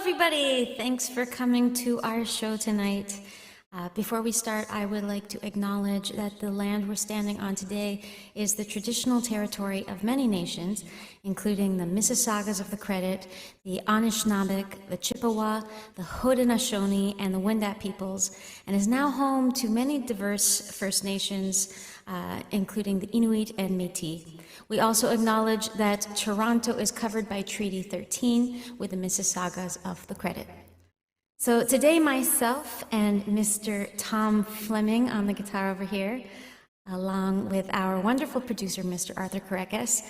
everybody. Thanks for coming to our show tonight. Before we start, I would like to acknowledge that the land we're standing on today is the traditional territory of many nations, including the Mississaugas of the Credit, the Anishinaabeg, the Chippewa, the Haudenosaunee, and the Wendat peoples, and is now home to many diverse First Nations, including the Inuit and Métis. We also acknowledge that Toronto is covered by Treaty 13 with the Mississaugas of the Credit. So today, myself and Mr. Tom Fleming on the guitar over here, along with our wonderful producer, Mr. Arthur Carrekas,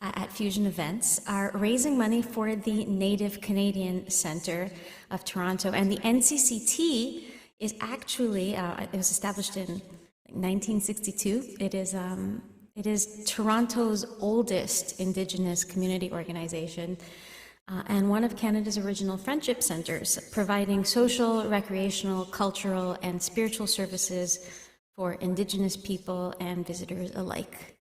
at Fusion Events, are raising money for the Native Canadian Centre of Toronto. And the NCCT is actually, it was established in 1962. It is Toronto's oldest Indigenous community organization. And one of Canada's original friendship centers, providing social, recreational, cultural, and spiritual services for Indigenous people and visitors alike.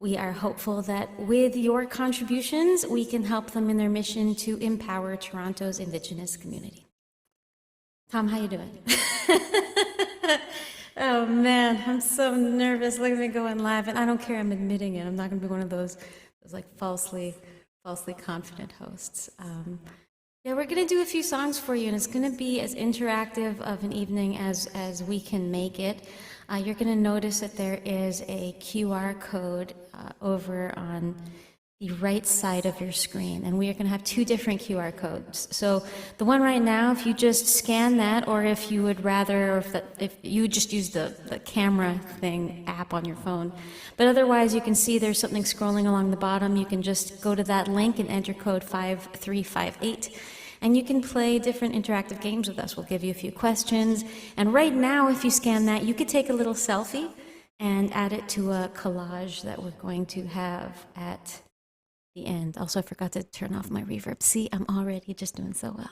We are hopeful that with your contributions, we can help them in their mission to empower Toronto's Indigenous community. Tom, how you doing? Oh man, I'm so nervous. Look at me going live, and I don't care, I'm admitting it. I'm not gonna be one of those like falsely confident hosts. Yeah, we're going to do a few songs for you, and it's going to be as interactive of an evening as we can make it. You're going to notice that there is a QR code over on the right side of your screen, and we are going to have two different QR codes. So the one right now, if you just scan that, or if you would rather, or if you just use the camera thing app on your phone. But otherwise, you can see there's something scrolling along the bottom. You can just go to that link and enter code 5358. And you can play different interactive games with us. We'll give you a few questions. And right now, if you scan that, you could take a little selfie and add it to a collage that we're going to have at the end. Also, I forgot to turn off my reverb. See, I'm already just doing so well.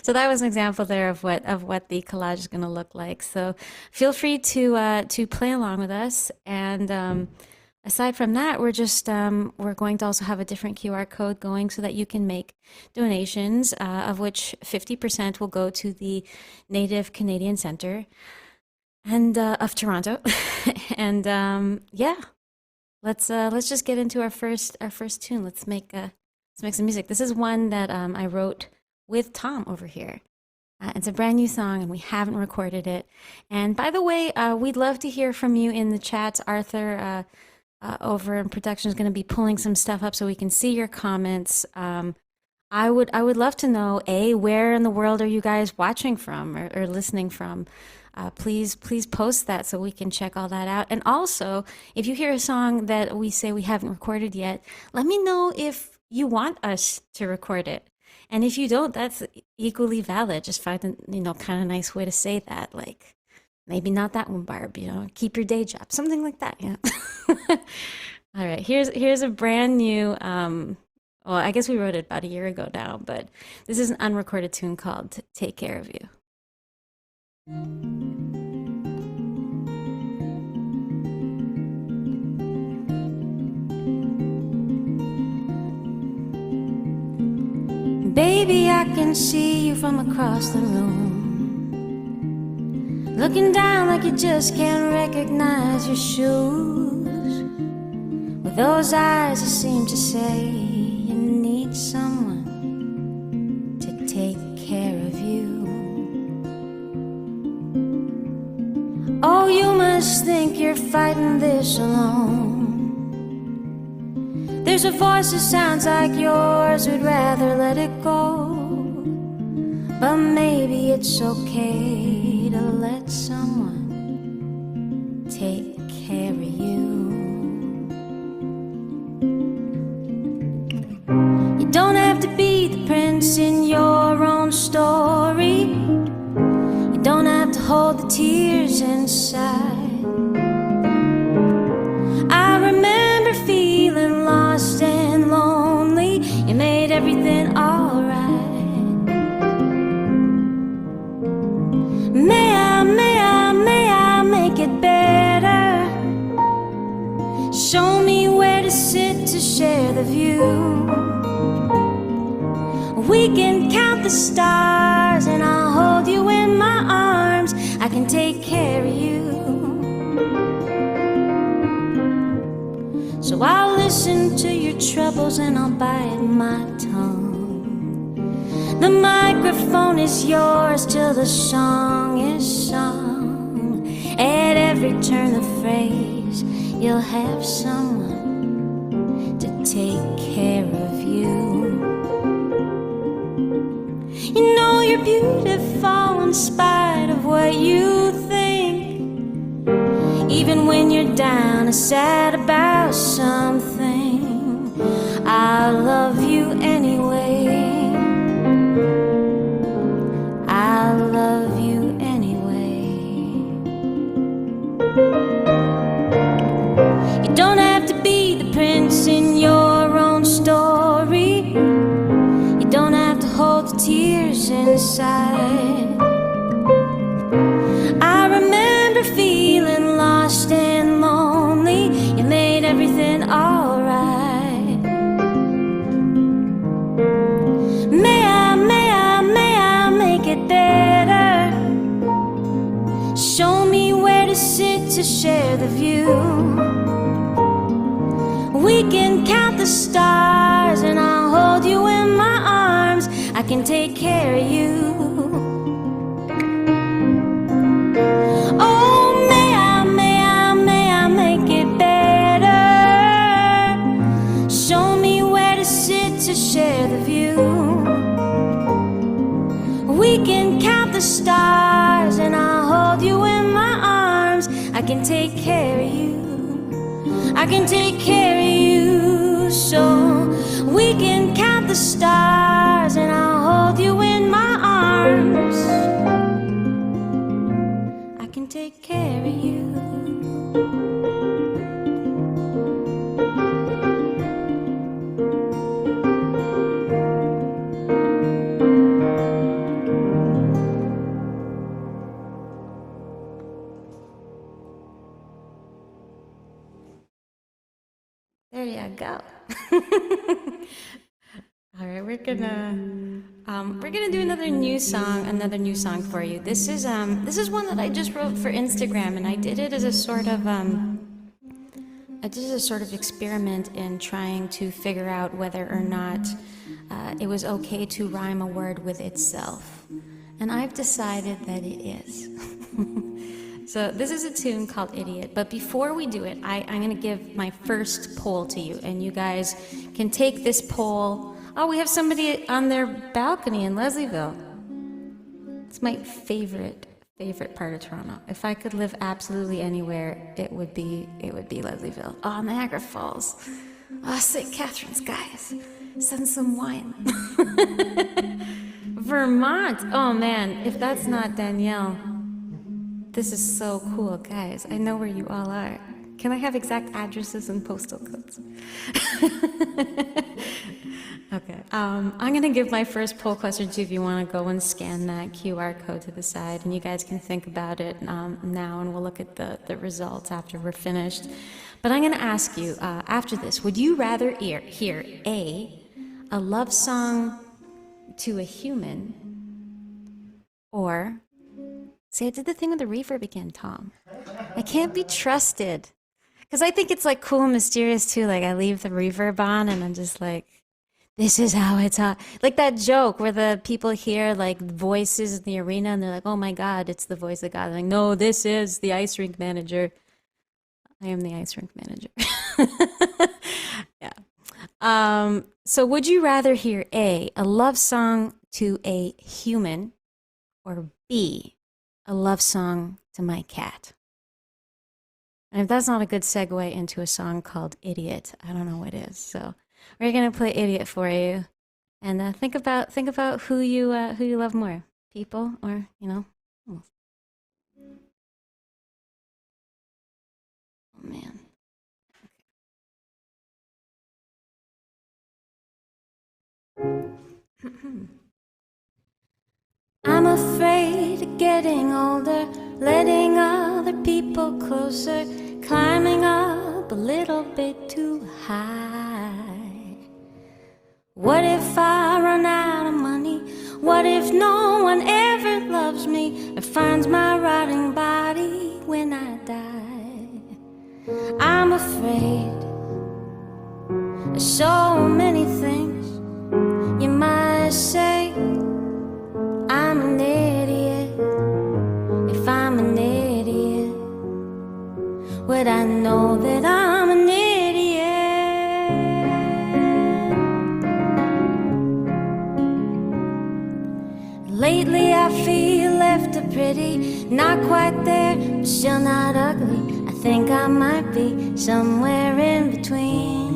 So that was an example there of what the collage is going to look like. So feel free to play along with us. And aside from that, we're going to also have a different QR code going so that you can make donations, of which 50% will go to the Native Canadian Centre and of Toronto. And yeah. Let's just get into our first tune. Let's make some music. This is one that I wrote with Tom over here. It's a brand new song, and we haven't recorded it. And by the way, we'd love to hear from you in the chats. Arthur over in production is going to be pulling some stuff up so we can see your comments. I would love to know, where in the world are you guys watching from or listening from? Please post that so we can check all that out. And also, if you hear a song that we say we haven't recorded yet, let me know if you want us to record it. And if you don't, that's equally valid. Just find a kind of nice way to say that, like maybe not that one, Barb. Keep your day job, something like that. Yeah. All right. Here's a brand new. Well, I guess we wrote it about a year ago now, but this is an unrecorded tune called "Take Care of You." Baby, I can see you from across the room, looking down like you just can't recognize your shoes, with those eyes that seem to say you need someone to take care of you. Oh, you must think you're fighting this alone. There's a voice that sounds like yours who'd rather let it go. But maybe it's okay to let someone take care of you. You don't have to be the prince in your own story. You don't have to hold the tears inside. I remember feeling lost and lonely. You made everything alright. May I make it better? Show me where to sit to share the view. We can count the stars and I'll hold you in my arms. I can take care of you. So I'll listen to your troubles and I'll bite my tongue. The microphone is yours till the song is sung. At every turn of phrase, you'll have someone to take care of you. You know you're beautiful in spite of what you think. Even when you're down or sad about something, I love you anyway. I love you anyway. You don't have to be the prince in your own story. You don't have to hold the tears inside. I remember feeling lost and lonely. You made everything alright. May I make it better? Show me where to sit to share the view. We can count the stars and I'll hold you in my arms. I can take care of you. Oh, may I make it better? Show me where to sit to share the view. We can count the stars and I'll hold you in my arms. I can take care of you. I can take care of you. So we can count the stars and I'll hold you in my arms. I can take care of you. There you go. All right, we're gonna do another new song for you. This is one that I just wrote for Instagram, and I did it as a sort of experiment in trying to figure out whether or not it was okay to rhyme a word with itself, and I've decided that it is. So this is a tune called Idiot, but before we do it, I'm going to give my first poll to you, and you guys can take this poll. Oh, we have somebody on their balcony in Leslieville. It's my favorite part of Toronto. If I could live absolutely anywhere, it would be Leslieville. Oh, Niagara Falls. Oh, St. Catharines, guys. Send some wine. Vermont. Oh, man, if that's not Danielle. This is so cool, guys. I know where you all are. Can I have exact addresses and postal codes? Okay. I'm going to give my first poll question to you if you want to go and scan that QR code to the side, and you guys can think about it now, and we'll look at the results after we're finished. But I'm going to ask you, after this, would you rather hear a love song to a human, or... See, I did the thing with the reverb again, Tom. I can't be trusted. Because I think it's like cool and mysterious too. Like I leave the reverb on and I'm just like, this is how it's like that joke where the people hear like voices in the arena and they're like, oh my God, it's the voice of God. I'm like, no, this is the ice rink manager. I am the ice rink manager. Yeah. So would you rather hear A, a love song to a human, or B, a love song to my cat? And if that's not a good segue into a song called Idiot, I don't know what is. So we're gonna play Idiot for you, and think about who you love more, people or animals. Oh man. I'm afraid of getting older, letting other people closer, climbing up a little bit too high. What if I run out of money? What if no one ever loves me or finds my rotting body when I die? I'm afraid of so many things. You might say I'm an idiot. If I'm an idiot, would I know that I'm an idiot? Lately I feel left a pretty, not quite there, but still not ugly. I think I might be somewhere in between.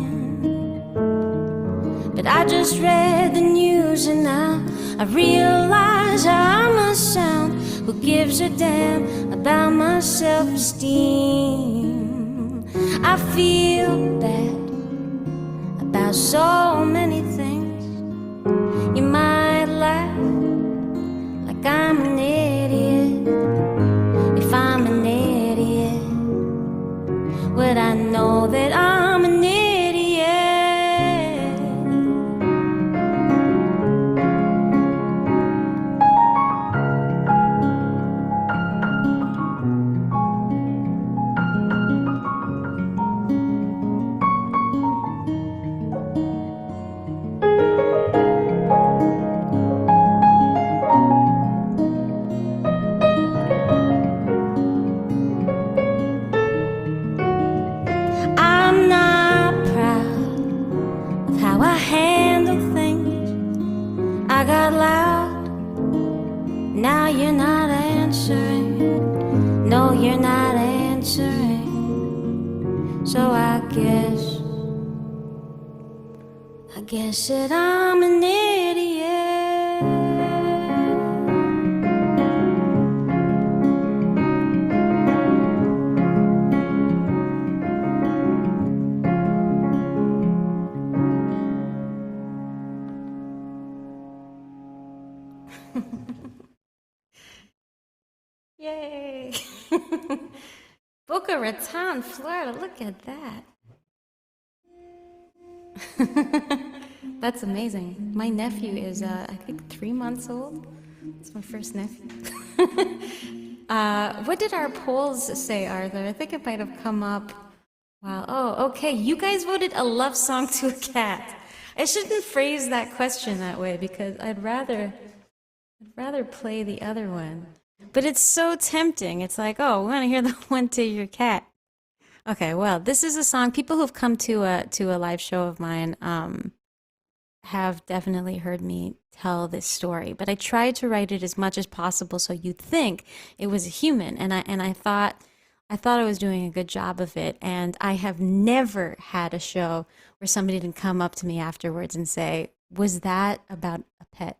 But I just read the news and now I realize how I must sound. Who gives a damn about my self-esteem? I feel bad about so many things. You might laugh like I'm an idiot. If I'm an idiot, would I know that I'm an idiot? Now you're not answering. No, you're not answering. So I guess that I'm an idiot. Yay! Boca Raton, Florida, look at that. That's amazing. My nephew is, I think, 3 months old. It's my first nephew. What did our polls say, Arthur? I think it might have come up. Wow. Oh, okay. You guys voted a love song to a cat. I shouldn't phrase that question that way because I'd rather play the other one. But it's so tempting. It's like, oh, we want to hear the one to your cat. Okay, well, this is a song. People who've come to a live show of mine have definitely heard me tell this story. But I tried to write it as much as possible so you'd think it was a human. And I thought I was doing a good job of it. And I have never had a show where somebody didn't come up to me afterwards and say, "Was that about a pet?"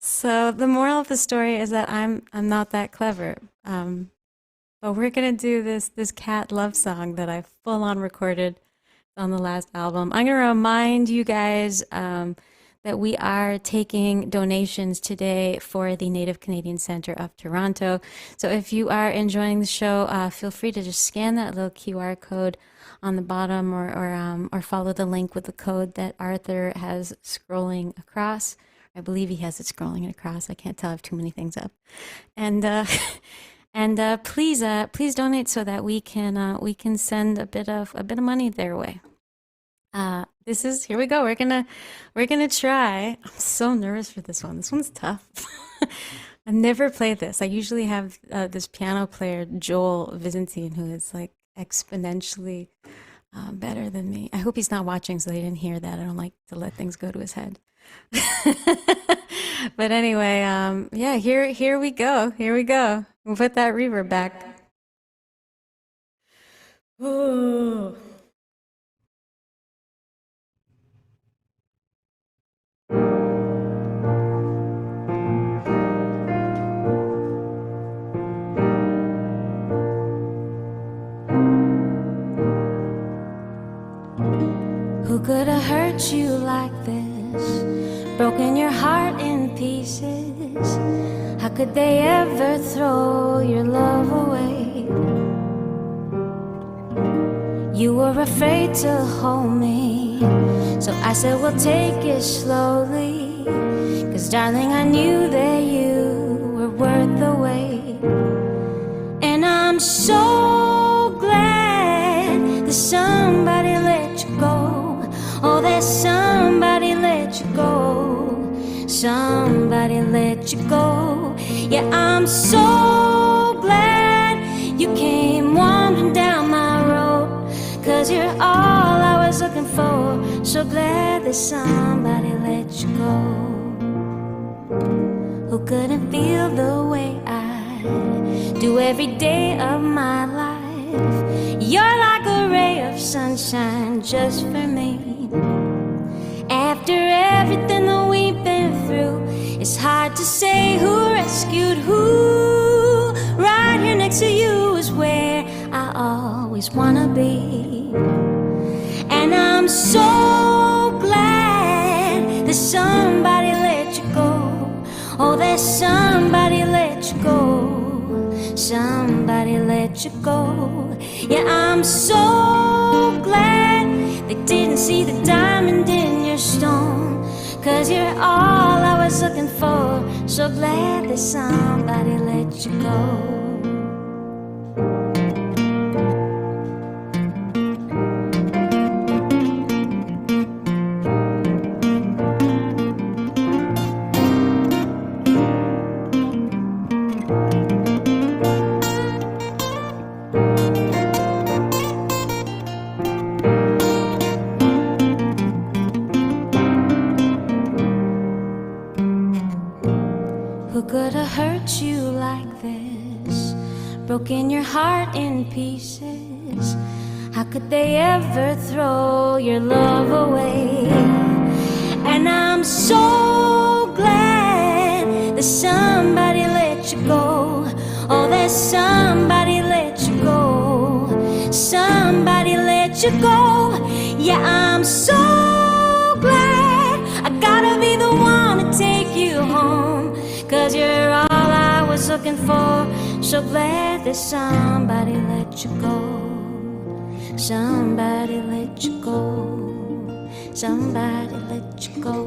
So the moral of the story is that I'm not that clever. But we're gonna do this cat love song that I full on recorded on the last album. I'm gonna remind you guys that we are taking donations today for the Native Canadian Centre of Toronto. So if you are enjoying the show, feel free to just scan that little QR code on the bottom or follow the link with the code that Arthur has scrolling across. I believe he has it scrolling across. I can't tell. I have too many things up. And please donate so that we can send a bit of money their way. Here we go. We're gonna try. I'm so nervous for this one. This one's tough. I've never played this. I usually have this piano player, Joel Byzantine, who is like exponentially better than me. I hope he's not watching so he didn't hear that. I don't like to let things go to his head. But anyway, yeah, here we go. Here we go. We'll put that reverb back. Ooh. Who could have hurt you like this? Broken your heart in pieces. How could they ever throw your love away? You were afraid to hold me, so I said we'll take it slowly. 'Cause darling, I knew that you were worth the wait. And I'm so glad that somebody let you go. Oh, that somebody let you go. Somebody let you go. Yeah, I'm so glad you came wandering down my road. 'Cause you're all I was looking for. So glad that somebody let you go. Who couldn't feel the way I do every day of my life. You're like a ray of sunshine just for me. After everything that we've been through, it's hard to say who rescued who. Right here next to you is where I always wanna be. And I'm so glad that somebody let you go. Oh, that somebody let you go. Somebody let you go. Yeah, I'm so glad they didn't see the diamond in your stone. 'Cause you're all I was looking for. So glad that somebody let you go. Who could have hurt you like this? Broken your heart in pieces? How could they ever throw your love away? And I'm so glad that somebody let you go. Oh, that somebody let you go. Somebody let you go. Yeah, I'm so glad I gotta be the one to take you home. 'Cause you're all I was looking for. So glad that somebody let you go. Somebody let you go. Somebody let you go.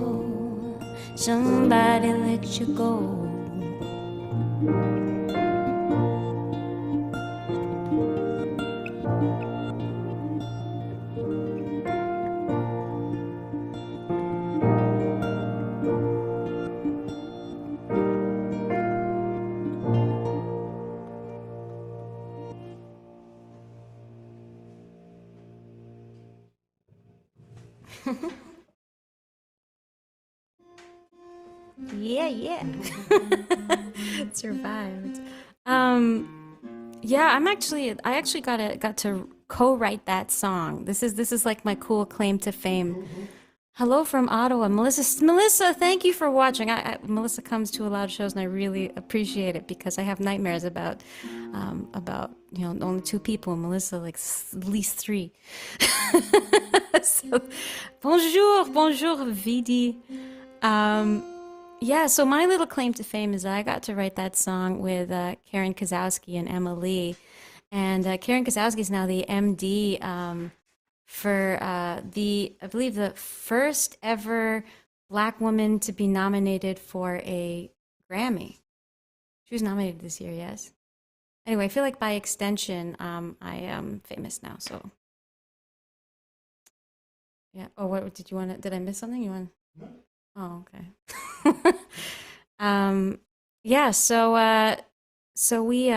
Somebody let you go. Yeah. Survived. Yeah, I actually got to co-write that song. This is like my cool claim to fame. Hello from Ottawa, Melissa. Melissa, thank you for watching. Melissa comes to a lot of shows, and I really appreciate it because I have nightmares about only two people, and Melissa like at least three. So, bonjour, Vidi. Yeah, so my little claim to fame is that I got to write that song with Karen Kozowski and Emma Lee. And Karen Kozowski is now the MD for I believe, the first ever Black woman to be nominated for a Grammy. She was nominated this year, yes. Anyway, I feel like by extension, I am famous now, so. Yeah. Oh, what did you want to, did I miss something? You want? Oh, okay. Yeah, so we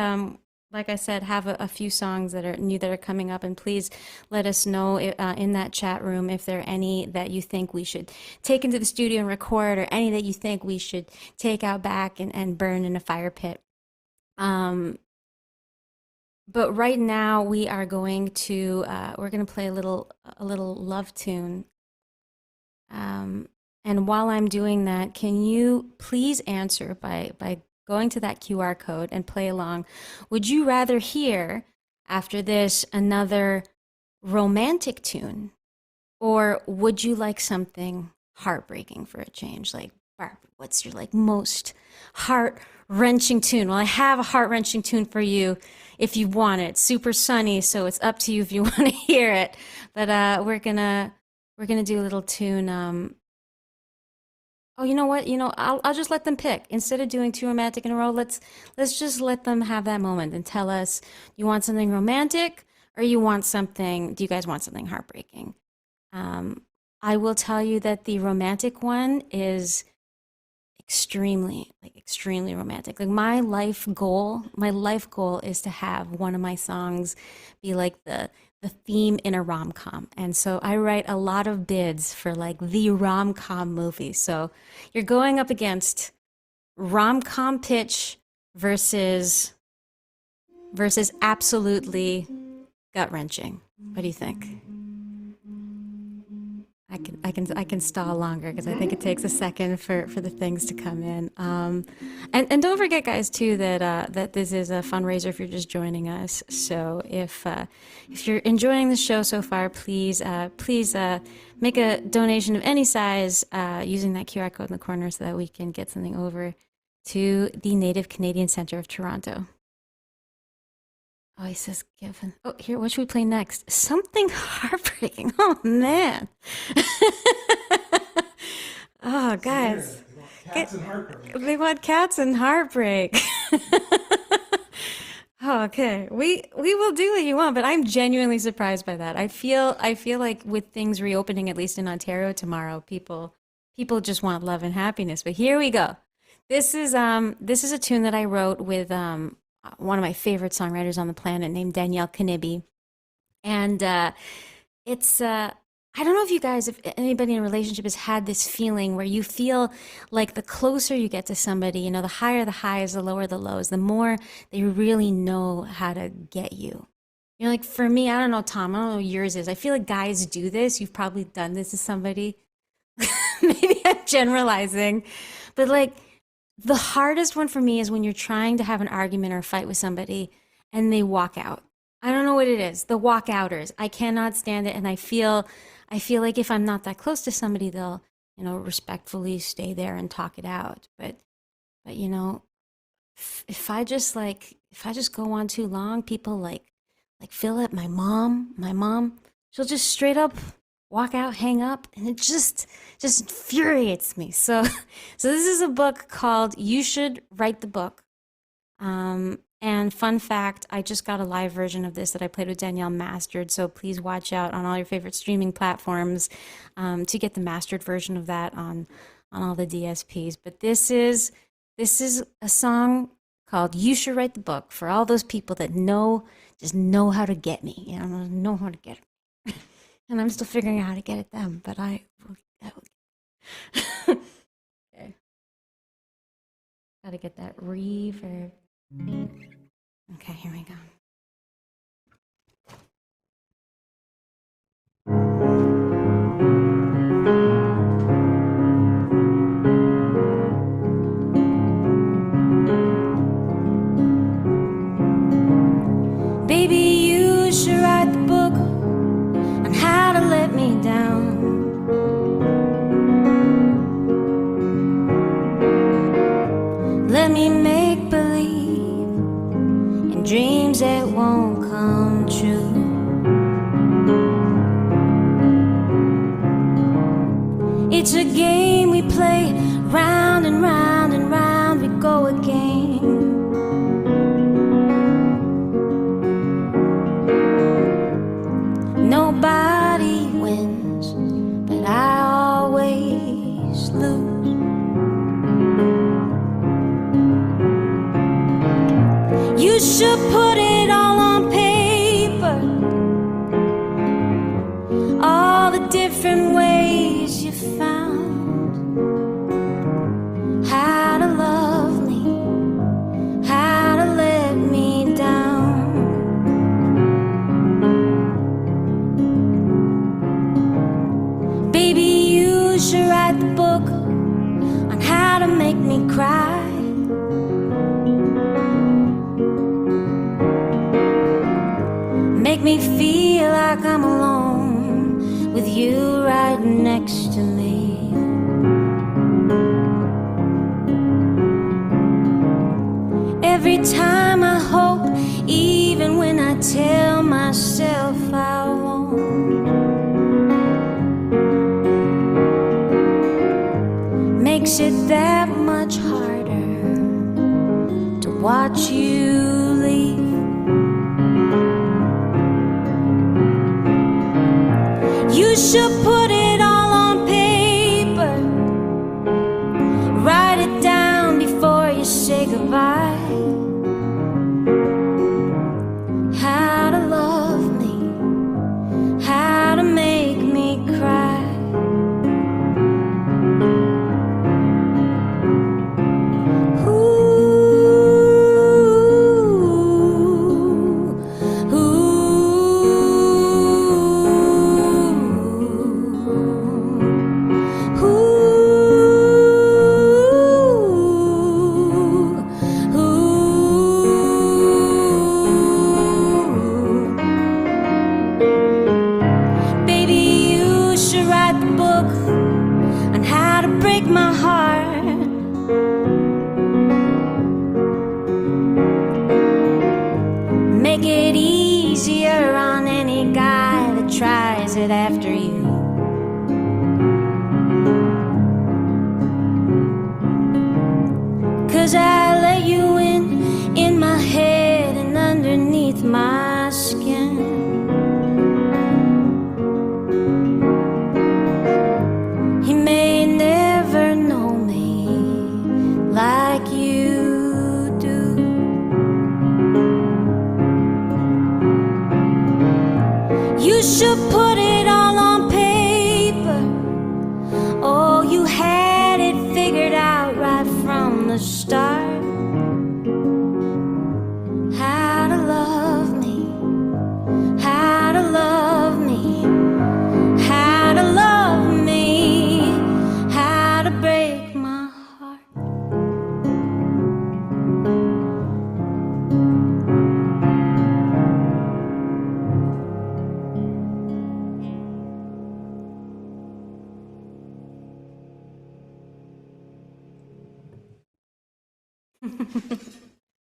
like I said, have a few songs that are new that are coming up, and please let us know in that chat room if there are any that you think we should take into the studio and record, or any that you think we should take out back and burn in a fire pit. But right now we are going to we're going to play a little love tune. And while I'm doing that, can you please answer by going to that QR code and play along? Would you rather hear after this another romantic tune, or would you like something heartbreaking for a change, like Barb, what's your like most heart-wrenching tune? Well, I have a heart-wrenching tune for you if you want it. It's super sunny, so it's up to you if you want to hear it. But we're gonna do a little tune. Oh, you know what? I'll just let them pick. Instead of doing two romantic in a row, let's just let them have that moment and tell us, you want something romantic or you want something, do you guys want something heartbreaking? I will tell you that the romantic one is extremely romantic. Like my life goal is to have one of my songs be like the theme in a rom-com. And so I write a lot of bids for like the rom-com movie. So you're going up against rom-com pitch versus absolutely gut-wrenching. What do you think? I can stall longer because I think it takes a second for the things to come in. And don't forget, guys, too, that this is a fundraiser if you're just joining us. So if you're enjoying the show so far, please make a donation of any size using that QR code in the corner so that we can get something over to the Native Canadian Centre of Toronto. Oh, he says Given. Oh, here, what should we play next? Something heartbreaking. Oh, man. Oh, guys. Cats and heartbreak. They want cats and heartbreak. Oh, okay. We will do what you want, but I'm genuinely surprised by that. I feel like with things reopening, at least in Ontario tomorrow, people just want love and happiness. But here we go. This is a tune that I wrote with one of my favorite songwriters on the planet named Danielle Kanibi. And it's I don't know if anybody in a relationship has had this feeling where you feel like the closer you get to somebody, the higher the highs, the lower the lows, the more they really know how to get you. Like for me, I don't know, Tom, I don't know what yours is. I feel like guys do this. You've probably done this to somebody. Maybe I'm generalizing, but like, the hardest one for me is when you're trying to have an argument or a fight with somebody and they walk out. I don't know what it is. The walkouters. I cannot stand it. And I feel like if I'm not that close to somebody, they'll, respectfully stay there and talk it out. But if I just go on too long, people like feel it. My mom, she'll just straight up walk out, hang up, and it just infuriates me. So this is a book called You Should Write the Book. And fun fact, I just got a live version of this that I played with Danielle mastered. So please watch out on all your favorite streaming platforms to get the mastered version of that on all the DSPs. But this is a song called You Should Write the Book for all those people that just know how to get me. Know how to get it. And I'm still figuring out how to get at them, but I will. Okay. Gotta get that reverb. Okay, here we go. Baby, you should write the book on how to let me down. Let me make believe in dreams that won't come true. It's a game we play, round and round and round we go again. Nobody wins, but I always lose. You should put it all on paper, all the different ways you found how to love me, how to let me down. Baby, you should write the book on how to make me cry. Make me feel like I'm alone with you right next to me. every time I hope, even when I tell myself I won't. Makes it that much harder to watch you leave. You should put it all on paper, write it down before you say goodbye. How to love me, how to make me cry. After you, 'cause I let you in my head and underneath my skin. He may never know me like you do. You should put it all on paper. Oh, you had it figured out right from the start. How to love me, how to love me, how to love me, how to break my heart.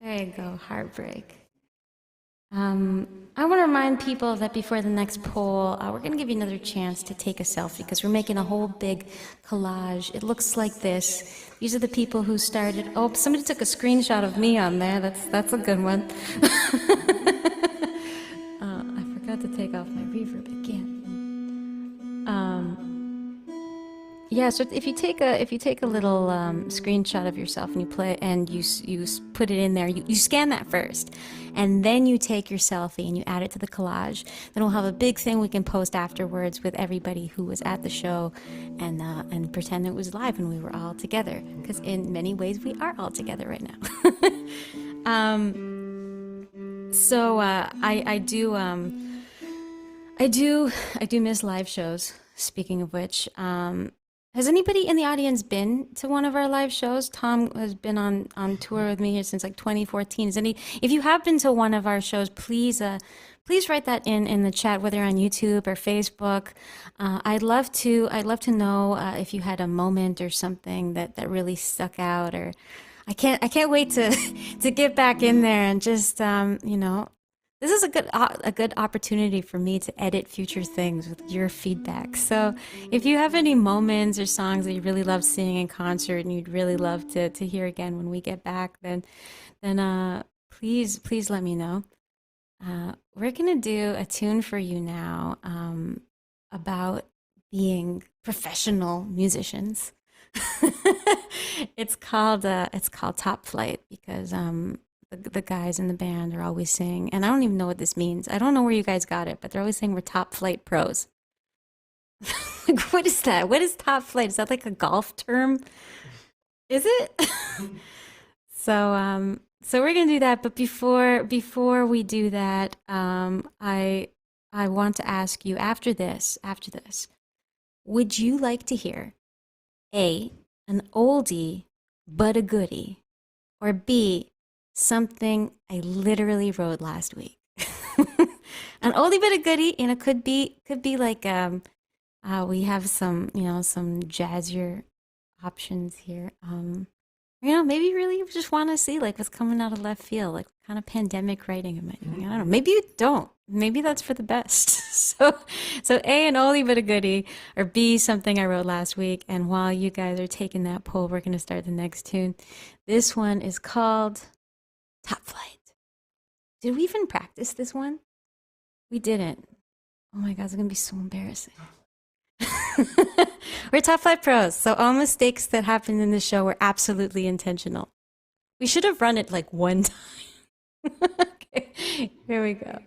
There you go, heartbreak. I want to remind people that before the next poll, we're going to give you another chance to take a selfie because we're making a whole big collage. It looks like this. These are the people who started. Oh, somebody took a screenshot of me on there. That's a good one. I forgot to take off my reverb again. Yeah, so if you take a little screenshot of yourself and you play and you put it in there, you scan that first, and then you take your selfie and you add it to the collage. Then we'll have a big thing we can post afterwards with everybody who was at the show, and pretend it was live and we were all together. Because in many ways we are all together right now. I do miss live shows. Speaking of which. Has anybody in the audience been to one of our live shows? Tom has been on tour with me here since like 2014. If you have been to one of our shows, please write that in the chat, whether on YouTube or Facebook. I'd love to know if you had a moment or something that really stuck out. Or I can't wait to get back in there and just this is a good opportunity for me to edit future things with your feedback. So if you have any moments or songs that you really love seeing in concert and you'd really love to hear again when we get back, then please let me know. We're gonna do a tune for you now about being professional musicians. It's called Top Flight because the guys in the band are always saying, and I don't even know what this means. I don't know where you guys got it, but they're always saying we're top flight pros. Like, what is that? What is top flight? Is that like a golf term? Is it? So we're gonna do that. But before we do that, I want to ask you after this, would you like to hear A, an oldie but a goodie, or B, something I literally wrote last week? An oldie but a goodie, could be like we have some some jazzier options here. You know, maybe you really just want to see like what's coming out of left field, like what kind of pandemic writing am I doing? I don't know. Maybe you don't. Maybe that's for the best. So A, an oldie but a goodie, or B, something I wrote last week. And while you guys are taking that poll, we're going to start the next tune. This one is called Top Flight. Did we even practice this one? We didn't. Oh my God, it's going to be so embarrassing. We're Top Flight Pros, so all mistakes that happened in the show were absolutely intentional. We should have run it like one time. Okay, here we go.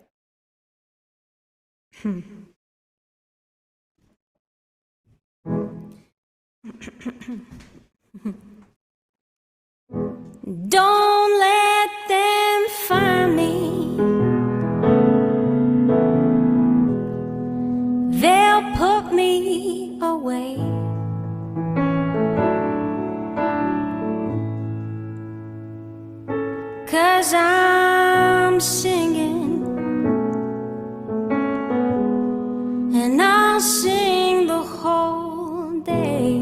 Don't let them find me. They'll put me away. Cause I'm singing, and I'll sing the whole day.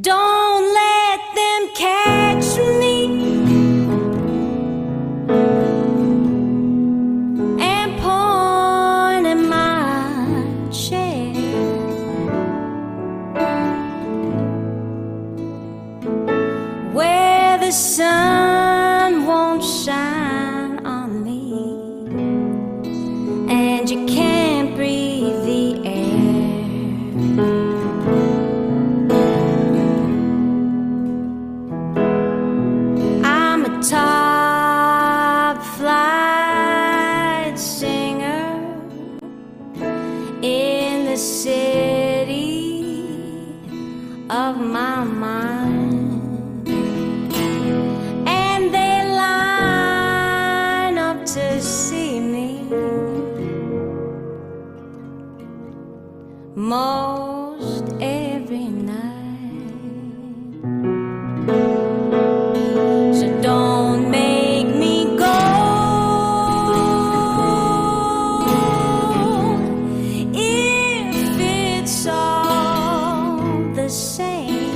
Don't let them catch me and point at my chair. Where the sun won't shine on me and you can't breathe the air. I'm a top flight singer in the city of my mind, and they line up to see me most every night. So don't make me go if it's all the same.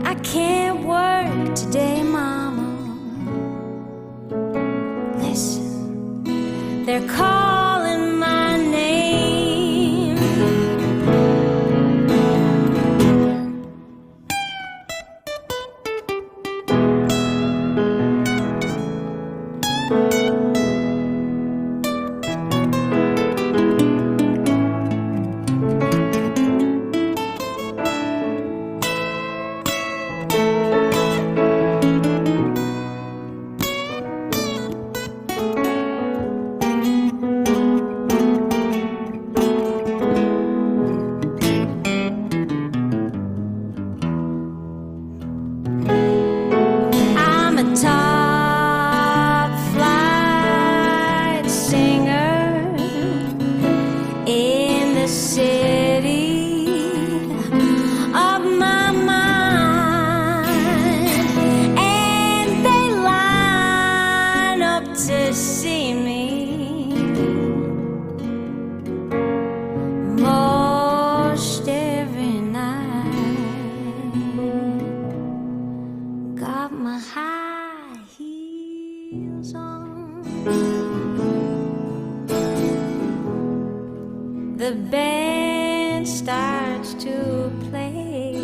I can't work today, Mama. Listen, they're calling my name. I'm a top flight singer in the city of my mind, and they line up to see me most every night. Got my high heels on, the band starts to play.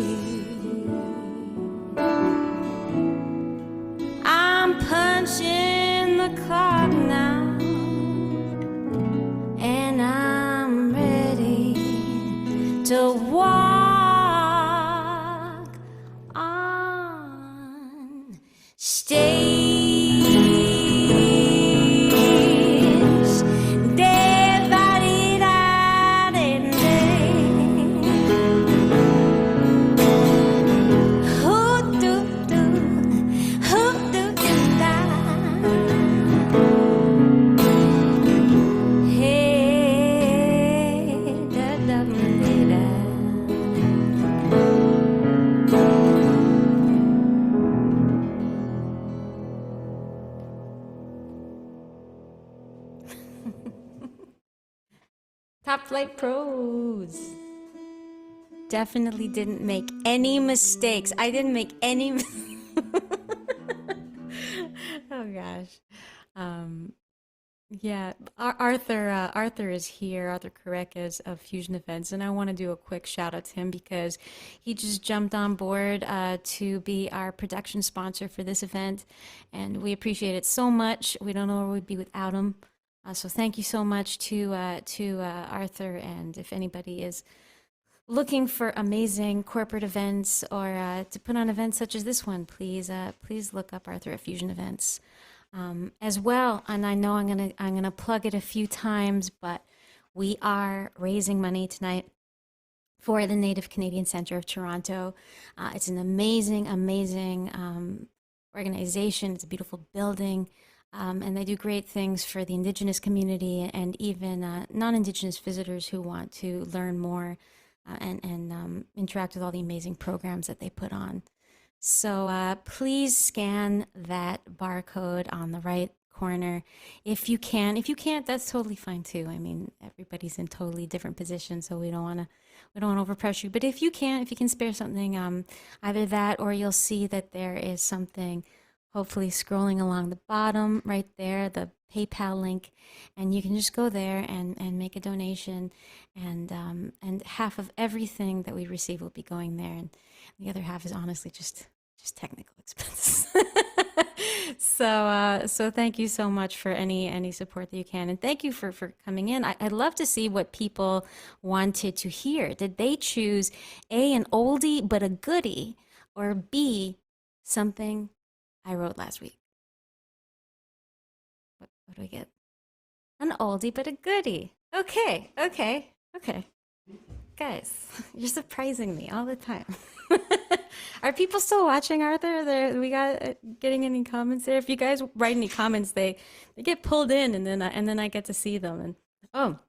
I'm punching the clock now, and I'm ready to walk on stage. Top Flight Pros. Definitely didn't make any mistakes. I didn't make any. Oh gosh. Yeah, Arthur is here. Arthur Karek is of Fusion Events, and I want to do a quick shout out to him because he just jumped on board to be our production sponsor for this event, and we appreciate it so much. We don't know where we'd be without him. So thank you so much to Arthur, and if anybody is looking for amazing corporate events or to put on events such as this one, please look up Arthur at Fusion Events. As well, and I know I'm gonna plug it a few times, but we are raising money tonight for the Native Canadian Center of Toronto. It's an amazing organization. It's a beautiful building, and they do great things for the Indigenous community and even non-Indigenous visitors who want to learn more and interact with all the amazing programs that they put on. So please scan that barcode on the right corner if you can. If you can't, that's totally fine too. I mean, everybody's in totally different positions, so we don't want to overpressure you. But if you can spare something, either that or you'll see that there is something, hopefully scrolling along the bottom right there, the PayPal link, and you can just go there and make a donation, and half of everything that we receive will be going there, and the other half is honestly just technical expenses. So thank you so much for any support that you can, and thank you for coming in. I'd love to see what people wanted to hear. Did they choose A, an oldie but a goodie, or B, something I wrote last week? What do we get? An oldie but a goodie. Okay. Guys, you're surprising me all the time. Are people still watching, Arthur? We got getting any comments there? If you guys write any comments, they get pulled in, and then I get to see them. And oh,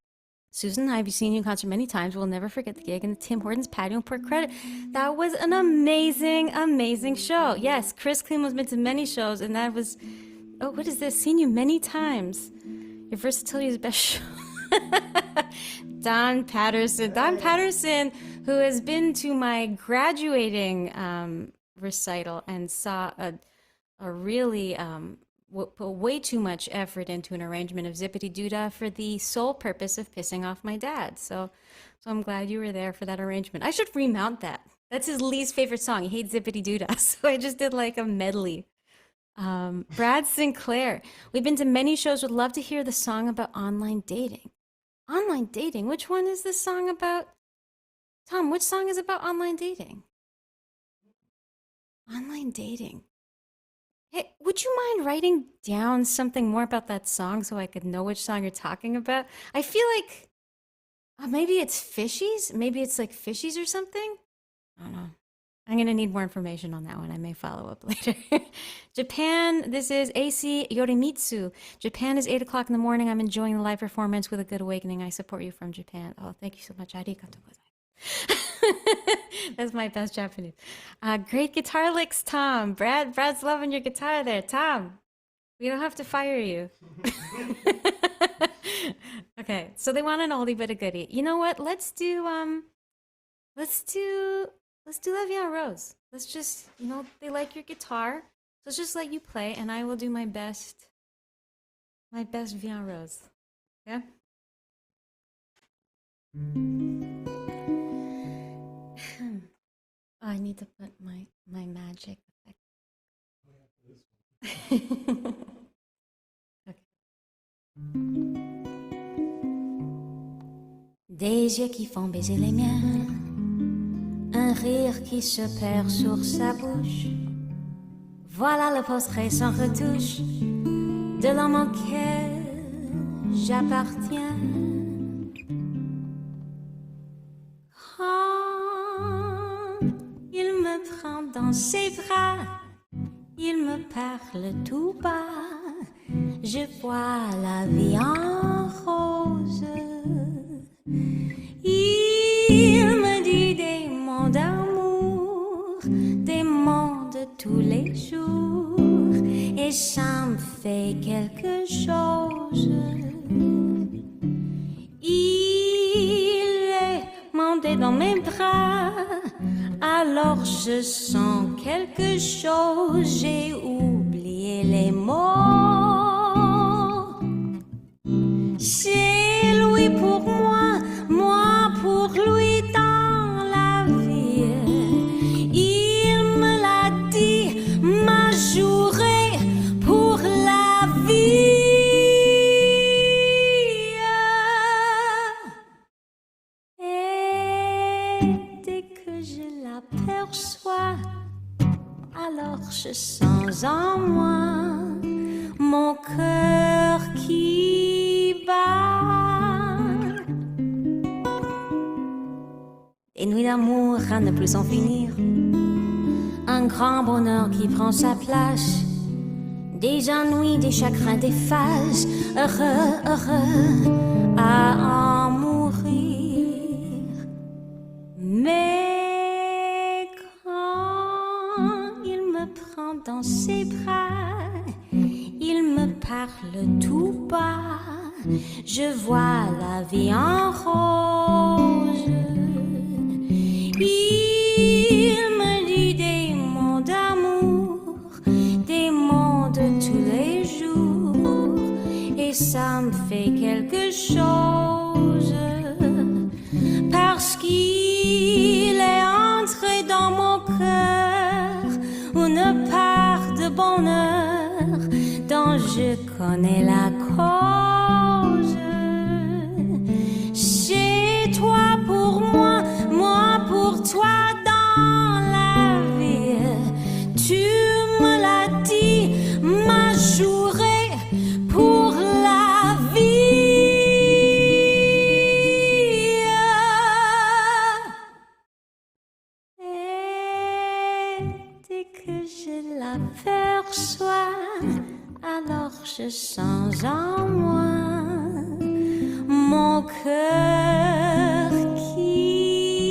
Susan, I've seen you in concert many times. We'll never forget the gig in the Tim Hortons patio in Port Credit. That was an amazing show. Yes, Chris Klein was been to many shows, and that was, oh, what is this? Seen you many times. Your versatility is the best show. Don Patterson, who has been to my graduating recital and saw a really put way too much effort into an arrangement of Zippity Doodah for the sole purpose of pissing off my dad. So I'm glad you were there for that arrangement. I should remount that. That's his least favorite song. He hates Zippity Doodah, so I just did like a medley. Brad Sinclair, we've been to many shows. Would love to hear the song about online dating. Online dating? Which one is this song about? Tom, which song is about online dating? Online dating. Hey, would you mind writing down something more about that song so I could know which song you're talking about? I feel like maybe it's Fishies? Maybe it's like Fishies or something? I don't know. I'm going to need more information on that one. I may follow up later. Japan, this is AC Yorimitsu. Japan is 8 o'clock in the morning. I'm enjoying the live performance with a good awakening. I support you from Japan. Oh, thank you so much. Arigatou gozaimasu. That's my best Japanese. Great guitar licks, Tom. Brad's loving your guitar there. Tom, we don't have to fire you. Okay, so they want an oldie but a goodie. You know what? Let's do La Vie en Rose. Let's just, they like your guitar. So let's just let you play, and I will do my best Vie en Rose. Yeah? Oh, I need to put my magic effect. Okay. Des yeux qui font baiser les miens, un rire qui se perd sur sa bouche. Voilà le portrait sans retouche de l'homme auquel j'appartiens. Quand il me prend dans ses bras, il me parle tout bas, je vois la vie en rose. Il me dit des mots d'amour, des mots de tous les jours, et ça me fait quelque chose. Il m'emporter dans mes bras. Alors je sens quelque chose, j'ai oublié les mots. C'est lui pour moi, moi pour lui dans la vie. Il me l'a dit, m'a juré pour la vie. Alors je sens en moi mon cœur qui bat. Des nuits d'amour à ne plus en finir, un grand bonheur qui prend sa place, des ennuis, des chagrins, des phases, heureux, heureux à en mourir. Mais dans ses bras, il me parle tout bas, je vois la vie en rose. Il me dit des mots d'amour, des mots de tous les jours, et ça me fait quelque chose, parce qu'il est entré dans mon cœur une part de bonheur dont je connais la cause. C'est toi pour moi, moi pour toi dans la vie. Tu me l'as dit, m'as juré pour la vie. Et dès que je l'aperçois, alors je sens en moi mon cœur qui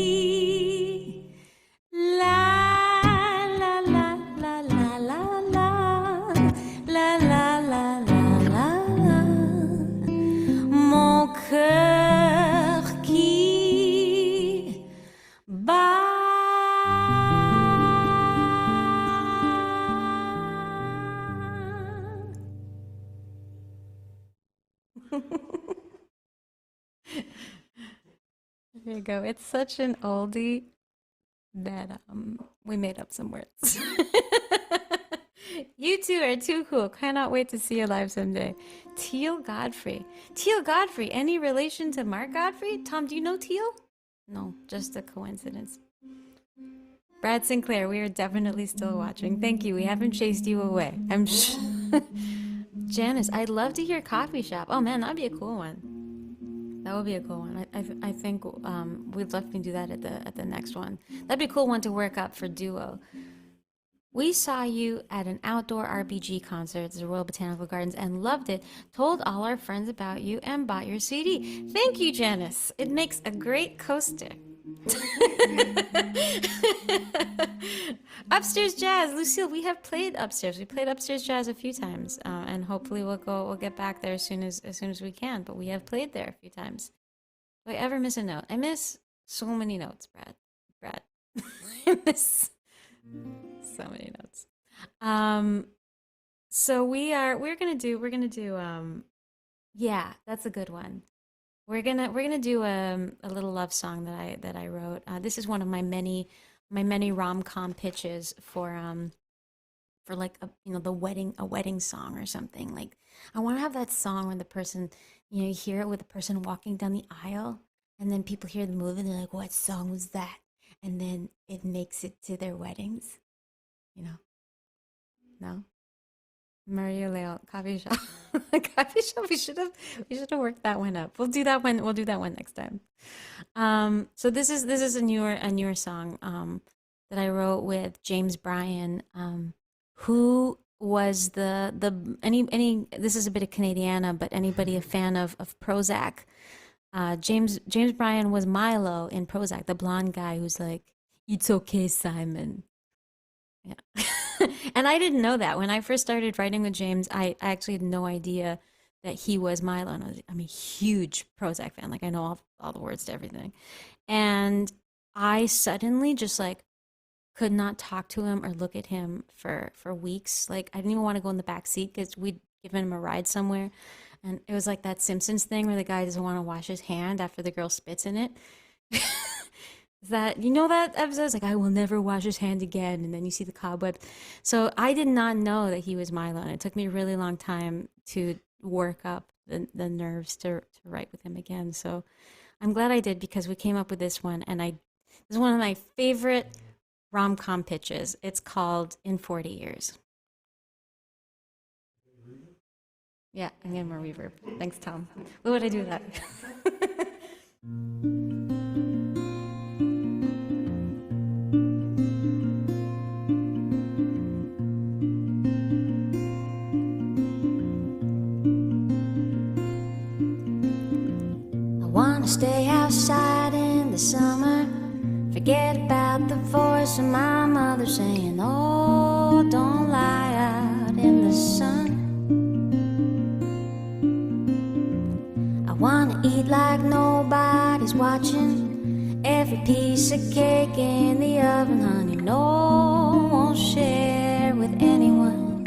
la la la la la la la la la la la la, mon cœur qui bat. There you go. It's such an oldie that we made up some words. You two are too cool. Cannot wait to see you live someday. Teal Godfrey. Teal Godfrey, any relation to Mark Godfrey? Tom, do you know Teal? No, just a coincidence. Brad Sinclair, we are definitely still watching. Thank you. We haven't chased you away. I'm sure. Janice, I'd love to hear Coffee Shop. Oh man, that'd be a cool one. That would be a cool one. I think we'd love to do that at the next one. That'd be a cool one to work up for duo. We saw you at an outdoor RPG concert at the Royal Botanical Gardens and loved it. Told all our friends about you and bought your CD. Thank you, Janice. It makes a great coaster. Upstairs Jazz, Lucille, we have played upstairs. We played upstairs Jazz a few times, and hopefully we'll get back there as soon as we can. But we have played there a few times. Do I ever miss a note? I miss so many notes, Brad. I miss so many notes. So we're gonna do yeah, that's a good one. We're gonna do a little love song that I wrote. This is one of my many rom-com pitches for like a wedding song or something. Like I want to have that song when the person, you hear it with the person walking down the aisle, and then people hear the movie and they're like, "What song was that?" And then it makes it to their weddings. No. Maria Leal, Coffee Shop. Coffee Shop. We should have worked that one up. We'll do that one next time. So this is a newer song that I wrote with James Bryan, who was any this is a bit of Canadiana, but anybody a fan of Prozac. James Bryan was Milo in Prozac, the blonde guy who's like, "It's okay, Simon." Yeah. And I didn't know that. When I first started writing with James, I actually had no idea that he was Milo. And I'm a huge Prozac fan. Like I know all the words to everything. And I suddenly just like could not talk to him or look at him for weeks. Like I didn't even want to go in the back seat because we'd given him a ride somewhere, and it was like that Simpsons thing where the guy doesn't want to wash his hand after the girl spits in it. That you know that episode? It's like I will never wash his hand again, and then you see the cobwebs. So I did not know that he was Milo, and it took me a really long time to work up the nerves to write with him again. So I'm glad I did because we came up with this one, and this is one of my favorite rom-com pitches. It's called In 40 Years. Yeah, I'm getting more reverb. Thanks, Tom. What would I do with that? I wanna stay outside in the summer. Forget about the voice of my mother saying, oh, don't lie out in the sun. I wanna eat like nobody's watching. Every piece of cake in the oven, honey, no, won't share with anyone.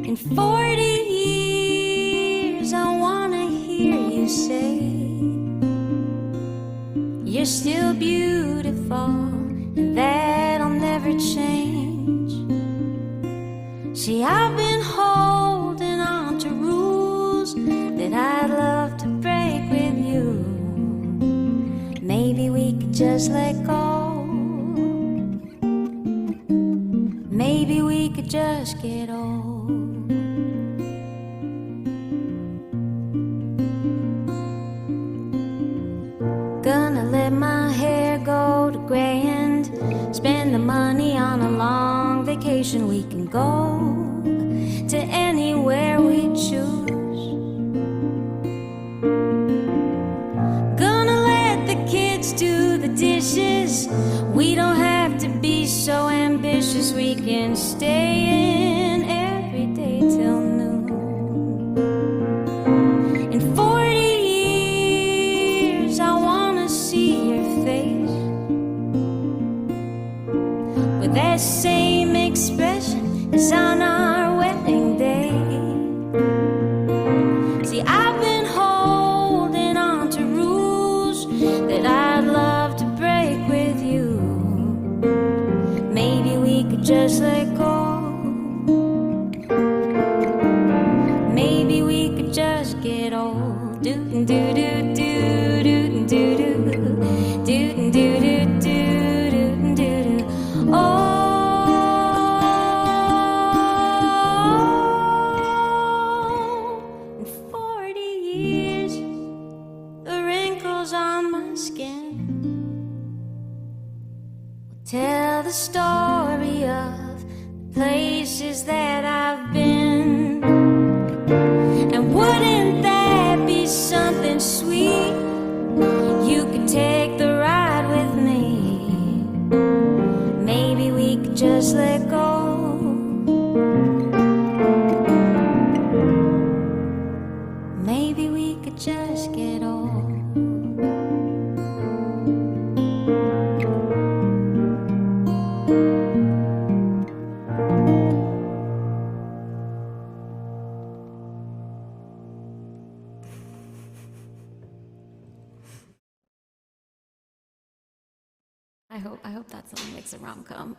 In 40 years, I wanna hear you say, you're still beautiful, and that'll never change. See, I've been holding on to rules that I'd love to break with you. Maybe we could just let go. Maybe we could just get old. Gonna let my hair go to gray and spend the money on a long vacation. We can go to anywhere we choose. Gonna let the kids do the dishes. We don't have to be so ambitious. We can stay in every day till noon. In 40 years, I wanna see your face with that same expression as on our wedding day. See, I've been holding on to rules that I'd love to break with you. Maybe we could just let go. Maybe we could just get old. Do do do do do do do do do do do do do. Oh. Tell the story of the places that I've been. And wouldn't that be something sweet? You could take the ride with me. Maybe we could just let go. Maybe we could just get old. I hope that song makes a rom-com.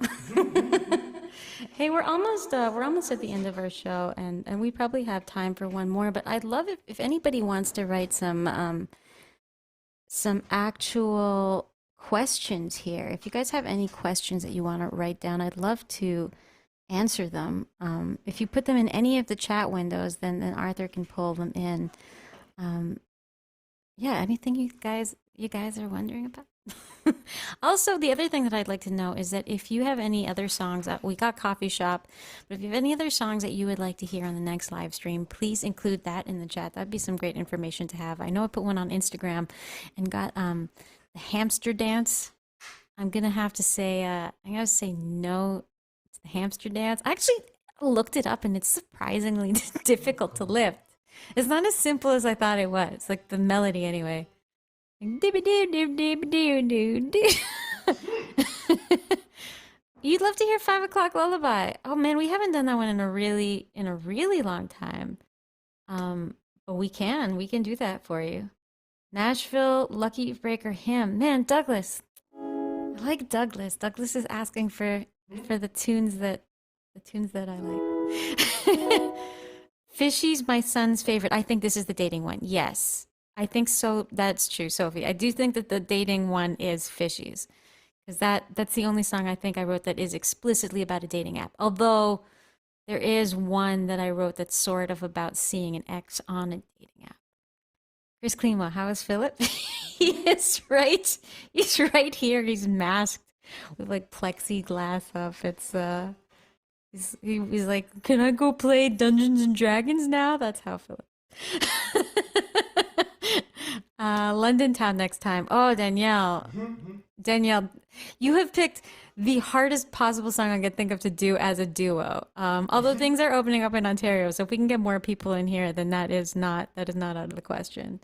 Hey, we're almost at the end of our show, and we probably have time for one more. But I'd love if anybody wants to write some actual questions here. If you guys have any questions that you want to write down, I'd love to answer them. If you put them in any of the chat windows, then Arthur can pull them in. Yeah, anything you guys are wondering about? Also, the other thing that I'd like to know is that if you have any other songs that we got Coffee Shop, but if you have any other songs that you would like to hear on the next live stream, please include that in the chat. That'd be some great information to have. I know I put one on Instagram and got the hamster dance. I'm gonna have to say no to the hamster dance. Actually, looked it up and it's surprisingly difficult to lift. It's not as simple as I thought it was. Like the melody, anyway. You'd love to hear 5 o'clock lullaby. Oh man, we haven't done that one in a really long time. But we can do that for you. Nashville Lucky Breaker hymn. Man, Douglas. I like Douglas. Douglas is asking for the tunes that I like. Fishy's my son's favorite. I think this is the dating one. Yes. I think so. That's true, Sophie. I do think that the dating one is Fishy's. Because that's the only song I think I wrote that is explicitly about a dating app. Although there is one that I wrote that's sort of about seeing an ex on a dating app. Chris Klima, how is Philip? He is right. He's right here. He's masked with like plexiglass up. He's like, can I go play Dungeons and Dragons now? That's how Philip. London Town next time. Oh, Danielle, you have picked the hardest possible song I could think of to do as a duo. Although things are opening up in Ontario, so if we can get more people in here, then that is not out of the question.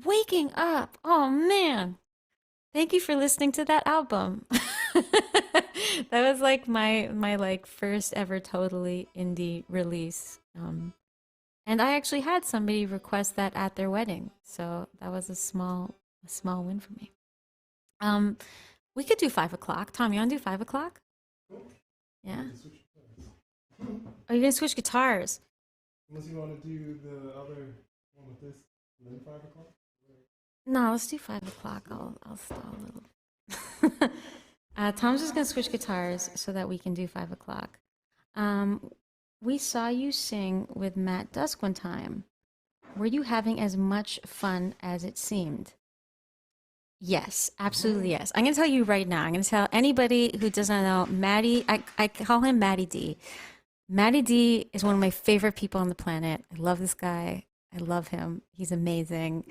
Waking Up. Oh man. Thank you for listening to that album. That was like my like first ever totally indie release. And I actually had somebody request that at their wedding. So that was a small win for me. We could do 5 o'clock. Tom, you want to do 5 o'clock? Yeah. Are you gonna switch guitars? Unless you want to do the other one with this, and then 5 o'clock. No, let's do 5 o'clock. I'll stall a little. Tom's just gonna switch guitars so that we can do 5 o'clock. We saw you sing with Matt Dusk one time. Were you having as much fun as it seemed? Yes, absolutely yes. I'm gonna tell you right now. I'm gonna tell anybody who doesn't know Maddie. I call him Maddie D. Maddie D is one of my favorite people on the planet. I love this guy. I love him. He's amazing.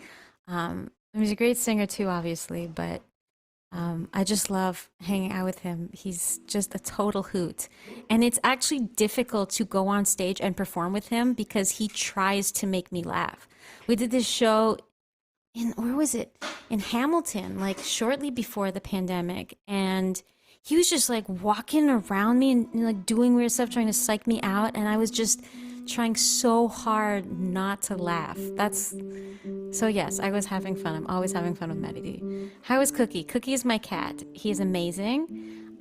He's a great singer too, obviously, but I just love hanging out with him. He's just a total hoot. And it's actually difficult to go on stage and perform with him because he tries to make me laugh. We did this show where was it? In Hamilton, like shortly before the pandemic. And he was just like walking around me and like doing weird stuff, trying to psych me out. And I was just trying so hard not to laugh. So yes, I was having fun. I'm always having fun with Maddie D. How is Cookie? Cookie is my cat. He's amazing.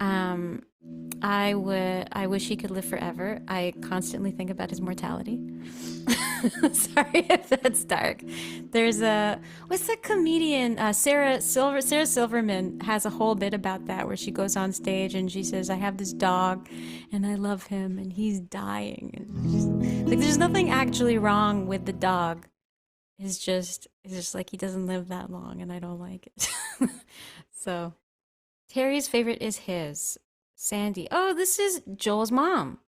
I wish he could live forever. I constantly think about his mortality. Sorry if that's dark. There's what's that comedian? Sarah Silverman has a whole bit about that where she goes on stage and she says, "I have this dog, and I love him, and he's dying." And like, there's nothing actually wrong with the dog. It's just like he doesn't live that long, and I don't like it. So, Terry's favorite is his. Sandy. Oh, this is Joel's mom.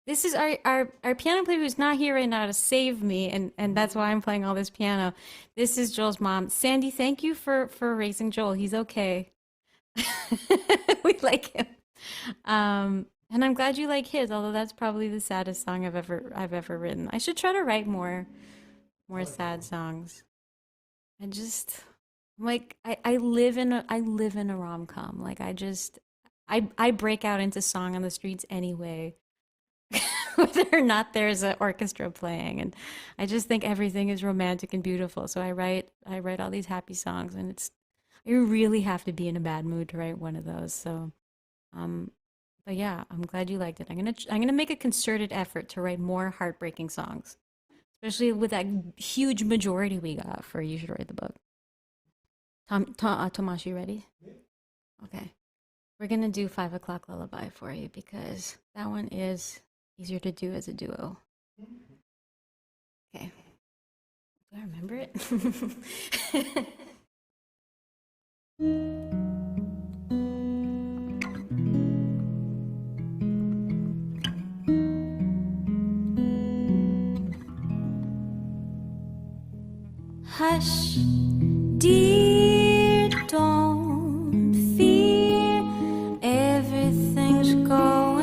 This is our piano player who's not here right now to save me, and that's why I'm playing all this piano. This is Joel's mom. Sandy, thank you for raising Joel. He's okay. We like him. And I'm glad you like his, although that's probably the saddest song I've ever written. I should try to write more sad songs. I live in a rom-com. Like I break out into song on the streets anyway, whether or not there's an orchestra playing, and I just think everything is romantic and beautiful. So I write all these happy songs, and you really have to be in a bad mood to write one of those. So, but yeah, I'm glad you liked it. I'm gonna make a concerted effort to write more heartbreaking songs, especially with that huge majority we got for You Should Write the Book. Tomas, you ready? Okay. We're going to do 5 o'clock lullaby for you because that one is easier to do as a duo. Okay. Do I remember it? Hush, dear, don't fear, everything's going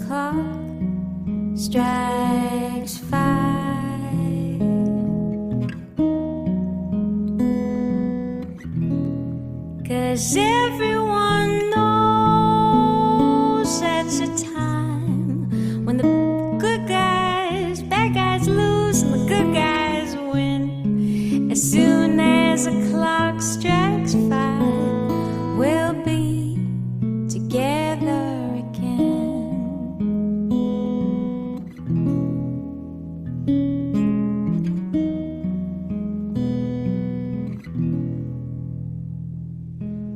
clock strikes 5, 'cause everyone knows that's a time when the good guys, bad guys lose and the good guys win. As soon as the clock strikes 5, we'll be together again.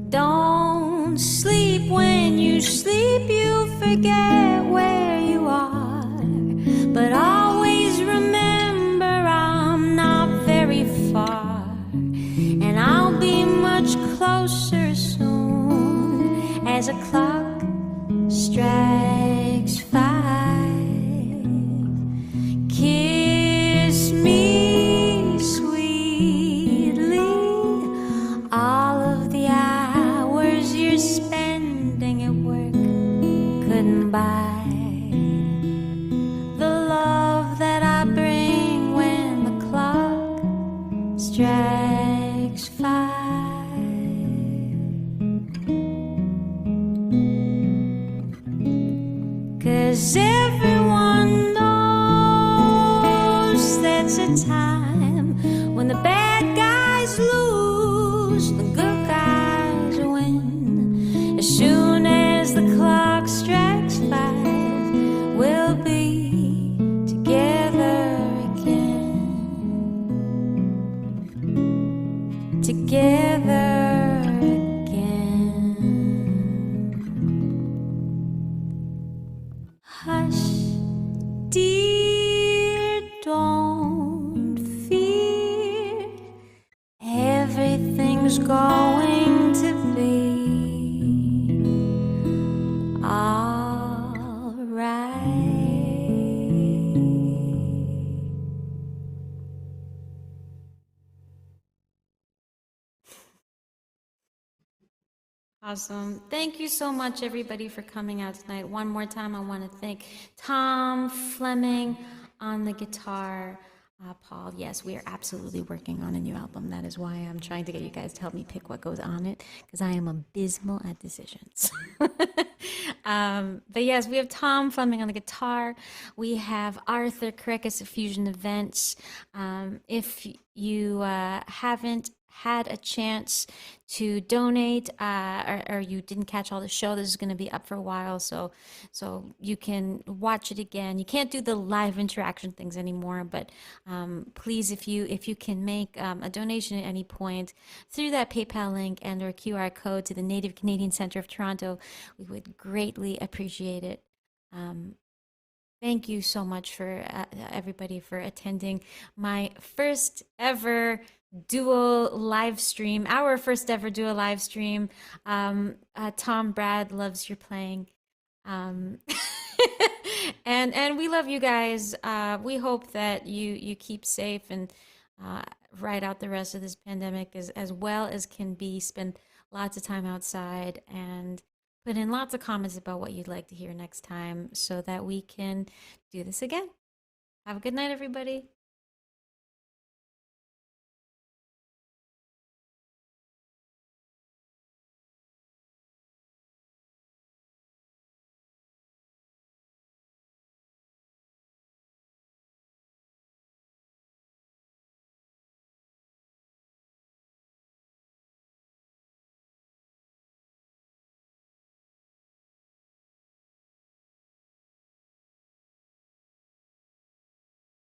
Don't sleep. When you sleep, you forget where you are. But always remember I'm not very far, and I'll be much closer soon as a clock strikes 5. Kiss me sweetly. All of the hours you're spending at work couldn't buy the love that I bring when the clock strikes 5. 'Cause everyone knows that's a time when the bad guys lose, the good guys win. As soon as the clock strikes 5, we'll be together again. Together again. Hush, dear, don't fear. Everything's going to be all right. Awesome. Thank you so much, everybody, for coming out tonight. One more time, I want to thank Tom Fleming on the guitar. Paul, yes, we are absolutely working on a new album. That is why I'm trying to get you guys to help me pick what goes on it, because I am abysmal at decisions. But yes, we have Tom Fleming on the guitar. We have Arthur Krekus at Fusion Events. If you haven't had a chance to donate, or you didn't catch all the show, this is going to be up for a while, so you can watch it again. You can't do the live interaction things anymore, but please, if you can make a donation at any point through that PayPal link and or QR code to the Native Canadian Centre of Toronto, we would greatly appreciate it. Thank you so much for everybody for attending my first ever duo live stream, our first ever duo live stream. Tom, Brad loves your playing. And we love you guys. We hope that you keep safe and ride out the rest of this pandemic as well as can be. Spend lots of time outside and put in lots of comments about what you'd like to hear next time so that we can do this again. Have a good night, everybody.